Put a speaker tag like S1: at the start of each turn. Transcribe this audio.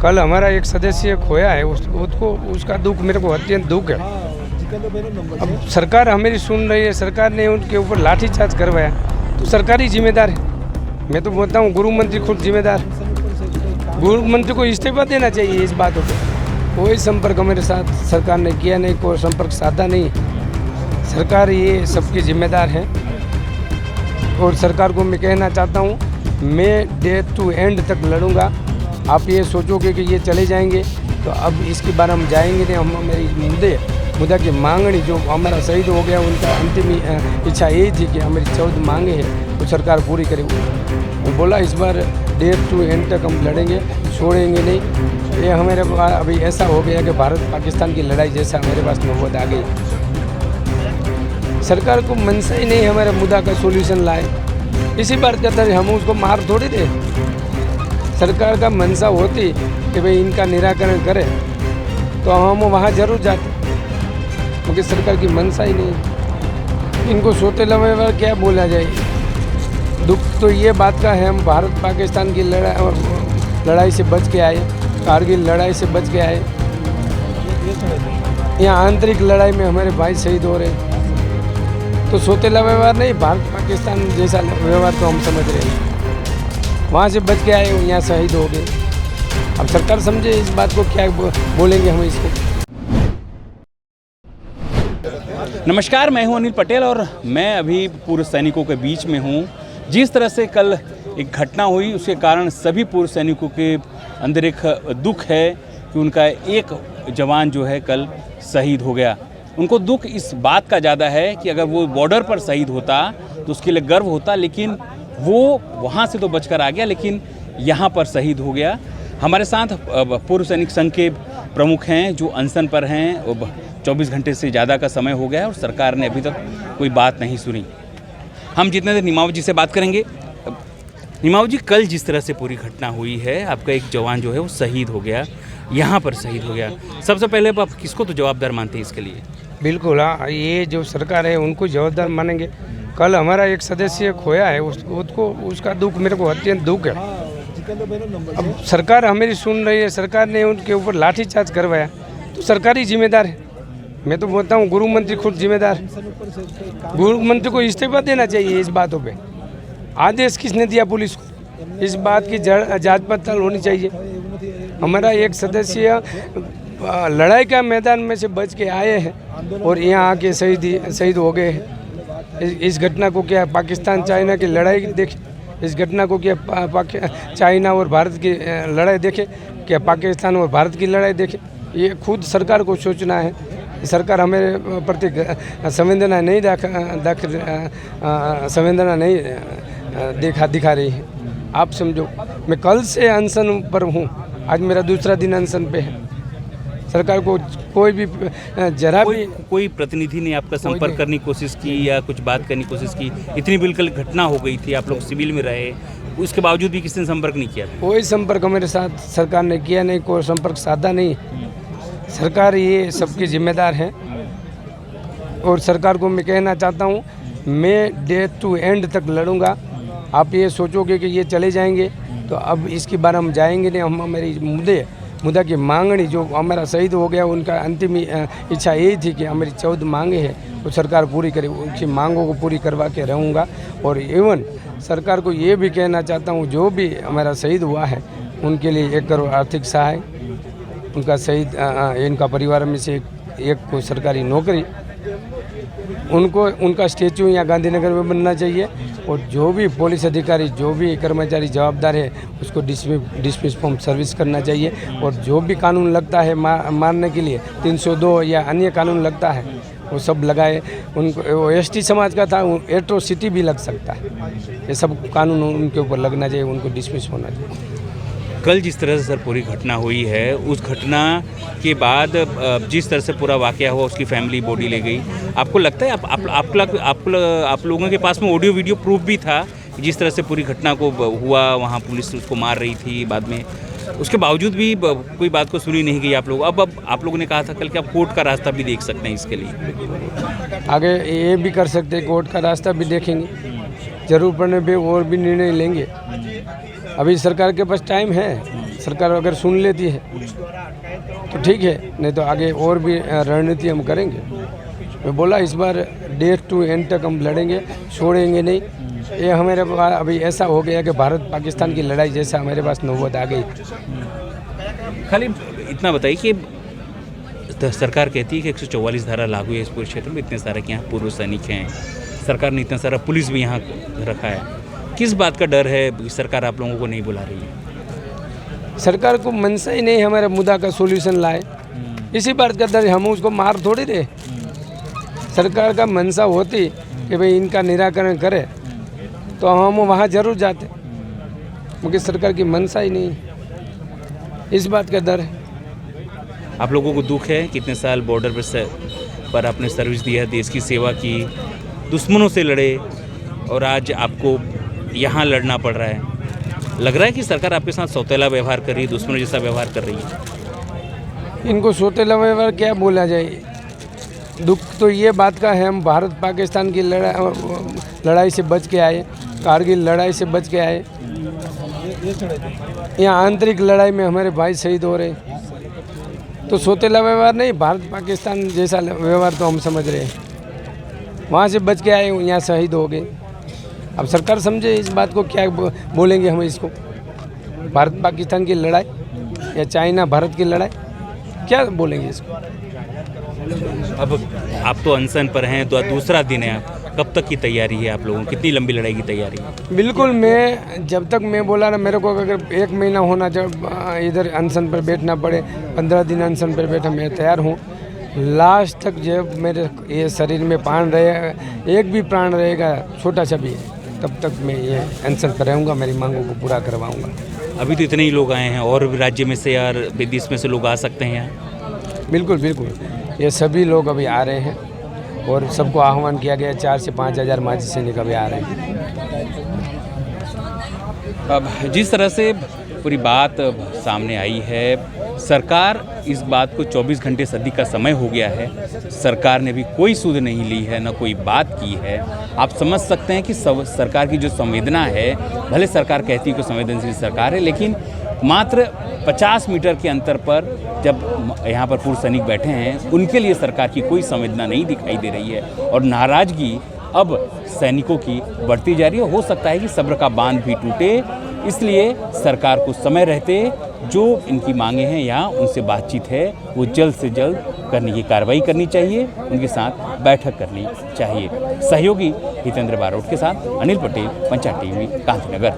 S1: कल हमारा एक सदस्य खोया है, उसको उसका दुख मेरे को अत्यंत दुख है। अब सरकार हमारी सुन रही है, सरकार ने उनके ऊपर लाठीचार्ज करवाया तो सरकार ही जिम्मेदार है। मैं तो बोलता हूँ गुरु मंत्री खुद जिम्मेदार है। गुरु मंत्री को इस्तीफा देना चाहिए इस बातों पे। कोई संपर्क हमारे साथ सरकार ने किया नहीं, कोई संपर्क साधा नहीं। सरकार ये सबकी जिम्मेदार है और सरकार को मैं कहना चाहता हूँ, मैं डेथ टू एंड तक लड़ूंगा। आप ये सोचोगे कि ये चले जाएंगे तो अब इसके बारे हम जाएंगे नहीं। हम मेरी मुद्दा की मांगनी जो हमारा शहीद हो गया उनका अंतिम इच्छा यही थी कि हमारी 14 मांगे हैं वो सरकार पूरी करे। वो बोला इस बार डेथ टू एंड तक हम लड़ेंगे, छोड़ेंगे नहीं। ये हमारे पास अभी ऐसा हो गया कि भारत पाकिस्तान की लड़ाई जैसा हमारे पास नौबत आ गई। सरकार को मनसा ही नहीं हमारे मुद्दा का सोल्यूशन लाए। इसी बात कहता है हम उसको मार थोड़ी दे। सरकार का मनसा होती कि भाई इनका निराकरण करे तो हम वहाँ जरूर जाते, क्योंकि सरकार की मनसा ही नहीं। इनको सोते लवे क्या बोला जाए। दुख तो ये बात का है, हम भारत पाकिस्तान की लड़ाई से बच के आए, कारगिल लड़ाई से बच के आए। यहाँ आंतरिक लड़ाई में हमारे भाई शहीद हो रहे, तो सोतेला व्यवहार नहीं, भारत पाकिस्तान जैसा व्यवहार तो हम समझ रहे हैं। वहाँ से बच के आए, यहाँ शहीद हो गए। अब सरकार समझे इस बात को, क्या बोलेंगे हम इसको।
S2: नमस्कार, मैं हूं अनिल पटेल और मैं अभी पूर्व सैनिकों के बीच में हूं। जिस तरह से कल एक घटना हुई उसके कारण सभी पूर्व सैनिकों के अंदर एक दुख है कि उनका एक जवान जो है कल शहीद हो गया। उनको दुख इस बात का ज़्यादा है कि अगर वो बॉर्डर पर शहीद होता तो उसके लिए गर्व होता, लेकिन वो वहाँ से तो बचकर आ गया, लेकिन यहाँ पर शहीद हो गया। हमारे साथ पूर्व सैनिक संघ के प्रमुख हैं जो अनशन पर हैं। 24 घंटे से ज़्यादा का समय हो गया है और सरकार ने अभी तक कोई बात नहीं सुनी। हम जितने देर निमाव जी से बात करेंगे। निमाव जी, कल जिस तरह से पूरी घटना हुई है, आपका एक जवान जो है वो शहीद हो गया, यहाँ पर शहीद हो गया। सबसे पहले आप किसको तो जवाबदार मानते हैं इसके लिए?
S1: बिल्कुल हाँ, ये जो सरकार है उनको जवाबदार मानेंगे। कल हमारा एक सदस्य खोया है, उसको उसका दुख मेरे को अत्यंत दुख है। अब सरकार हमारी सुन रही है, सरकार ने उनके ऊपर लाठीचार्ज करवाया तो सरकार ही जिम्मेदार है। मैं तो बोलता हूँ गुरु मंत्री खुद जिम्मेदार है। गुरु मंत्री को इस्तीफा देना चाहिए इस बातों पे। आदेश किसने दिया पुलिस को? इस बात की जांच पड़ताल होनी चाहिए। हमारा एक सदस्य लड़ाई का मैदान में से बच के आए हैं और यहाँ आके शहीद हो गए हैं। इस घटना को क्या पाकिस्तान चाइना की लड़ाई देखे, इस घटना को क्या चाइना और भारत की लड़ाई देखे, क्या पाकिस्तान और भारत की लड़ाई देखे? ये खुद सरकार को सोचना है। सरकार हमारे प्रति संवेदना नहीं दिखा रही है। आप समझो, मैं कल से अनशन पर हूँ, आज मेरा दूसरा दिन अनशन पे है। सरकार को कोई भी जरा भी
S2: कोई प्रतिनिधि ने आपका संपर्क करने की कोशिश की या कुछ बात करने की कोशिश की? इतनी बिल्कुल घटना हो गई थी, आप लोग सिविल में रहे, उसके बावजूद भी किसी ने संपर्क नहीं किया?
S1: कोई संपर्क हमारे साथ सरकार ने किया नहीं, कोई संपर्क साधा नहीं। सरकार ये सबकी जिम्मेदार है और सरकार को मैं कहना चाहता हूँ, मैं डेथ टू एंड तक लड़ूंगा। आप ये सोचोगे कि ये चले जाएंगे तो अब इसके बारे हम जाएंगे नहीं। हम मेरी मुद्दा की मांगनी जो हमारा शहीद हो गया उनका अंतिम इच्छा यही थी कि हमारी 14 मांगे हैं वो सरकार पूरी करे। उनकी मांगों को पूरी करवा के रहूँगा। और इवन सरकार को ये भी कहना चाहता हूँ, जो भी हमारा शहीद हुआ है उनके लिए 1 करोड़ आर्थिक सहाय, उनका शहीद इनका परिवार में से एक को सरकारी नौकरी, उनको उनका स्टेचू यहाँ गांधीनगर में बनना चाहिए। और जो भी पुलिस अधिकारी, जो भी कर्मचारी जवाबदार है उसको डिसमिस फ्रॉम सर्विस करना चाहिए। और जो भी कानून लगता है मारने के लिए, 302 या अन्य कानून लगता है वो सब लगाए। उनको एसटी समाज का था, एट्रोसिटी भी लग सकता है। ये सब कानून उनके ऊपर लगना चाहिए, उनको डिसमिस होना चाहिए।
S2: कल जिस तरह से सर पूरी घटना हुई है, उस घटना के बाद जिस तरह से पूरा वाकया हुआ, उसकी फैमिली बॉडी ले गई, आपको लगता है आप लोगों के पास में ऑडियो वीडियो प्रूफ भी था जिस तरह से पूरी घटना को हुआ, वहाँ पुलिस उसको मार रही थी बाद में, उसके बावजूद भी कोई बात को सुनी नहीं गई आप लोग? अब आप लोगों ने कहा था कल कि आप कोर्ट का रास्ता भी देख सकते हैं इसके लिए।
S1: आगे ये भी कर सकते हैं, कोर्ट का रास्ता भी देखेंगे, जरूर पड़ने पे और भी निर्णय लेंगे। अभी सरकार के पास टाइम है, सरकार अगर सुन लेती है तो ठीक है, नहीं तो आगे और भी रणनीति हम करेंगे। मैं बोला इस बार डेट टू एंड तक हम लड़ेंगे, छोड़ेंगे नहीं। ये हमारे पास अभी ऐसा हो गया कि भारत पाकिस्तान की लड़ाई जैसा हमारे पास नौबत आ गई।
S2: खाली इतना बताइए कि सरकार कहती है कि 144 धारा लागू है इस पूरे क्षेत्र में, इतने सारे के यहाँ पूर्व सैनिक हैं, सरकार ने इतना सारा पुलिस भी यहाँ रखा है, किस बात का डर है सरकार आप लोगों को नहीं बुला रही है?
S1: सरकार को मनसा ही नहीं हमारे मुद्दा का सोल्यूशन लाए, इसी बात का डर। हम उसको मार थोड़ी दे। सरकार का मनसा होती कि भाई इनका निराकरण करे तो हम वहाँ जरूर जाते, क्योंकि सरकार की मनसा ही नहीं, इस बात का डर है।
S2: आप लोगों को दुख है, कितने साल बॉर्डर पर आपने सर्विस दिया, देश की सेवा की, दुश्मनों से लड़े और आज आपको यहाँ लड़ना पड़ रहा है। लग रहा है कि सरकार आपके साथ सौतेला व्यवहार कर रही है, दुश्मनों जैसा व्यवहार कर रही है।
S1: इनको सौतेला व्यवहार क्या बोला जाए। दुख तो ये बात का है, हम भारत पाकिस्तान की लड़ाई से बच के आए, कारगिल लड़ाई से बच के आए। यहाँ आंतरिक लड़ाई में हमारे भाई शहीद हो रहे, तो सौतेला व्यवहार नहीं, भारत पाकिस्तान जैसा व्यवहार तो हम समझ रहे हैं। वहाँ से बच के आए, यहाँ शहीद हो गए। अब सरकार समझे इस बात को, क्या बोलेंगे हम इसको। भारत पाकिस्तान की लड़ाई या चाइना भारत की लड़ाई, क्या बोलेंगे इसको।
S2: अब आप तो अनशन पर हैं, तो दूसरा दिन है, कब तक की तैयारी है आप लोगों की, कितनी लंबी लड़ाई की तैयारी है?
S1: बिल्कुल, मैं जब तक मैं बोला ना, मेरे को अगर 1 महीना होना, जब इधर अनशन पर बैठना पड़े, 15 दिन अनशन पर बैठा, मैं तैयार हूँ। लास्ट तक जब मेरे ये शरीर में प्राण रहेगा, एक भी प्राण रहेगा, छोटा सा भी है, तब तक मैं ये अनशन पर रहूँगा, मेरी मांगों को पूरा करवाऊँगा।
S2: अभी तो इतने ही लोग आए हैं, और भी राज्य में से यार विदेश में से लोग आ सकते हैं यहाँ?
S1: बिल्कुल बिल्कुल, ये सभी लोग अभी आ रहे हैं और सबको आह्वान किया गया। 4 से 5 हज़ार माजी सैनिक अभी आ रहे हैं।
S2: अब जिस तरह से पूरी बात सामने आई है, सरकार इस बात को 24 घंटे से अधिक का समय हो गया है, सरकार ने भी कोई सुध नहीं ली है, न कोई बात की है। आप समझ सकते हैं कि सरकार की जो संवेदना है, भले सरकार कहती है कि संवेदनशील सरकार है, लेकिन मात्र 50 मीटर के अंतर पर जब यहाँ पर पूर्व सैनिक बैठे हैं, उनके लिए सरकार की कोई संवेदना नहीं दिखाई दे रही है और नाराज़गी अब सैनिकों की बढ़ती जा रही है। हो सकता है कि सब्र का बांध भी टूटे, इसलिए सरकार को समय रहते जो इनकी मांगे हैं यहाँ उनसे बातचीत है वो जल्द से जल्द करने की कार्रवाई करनी चाहिए, उनके साथ बैठक करनी चाहिए। सहयोगी हितेंद्र बारोट के साथ अनिल पटेल, पंचायत टीवी, गांधीनगर।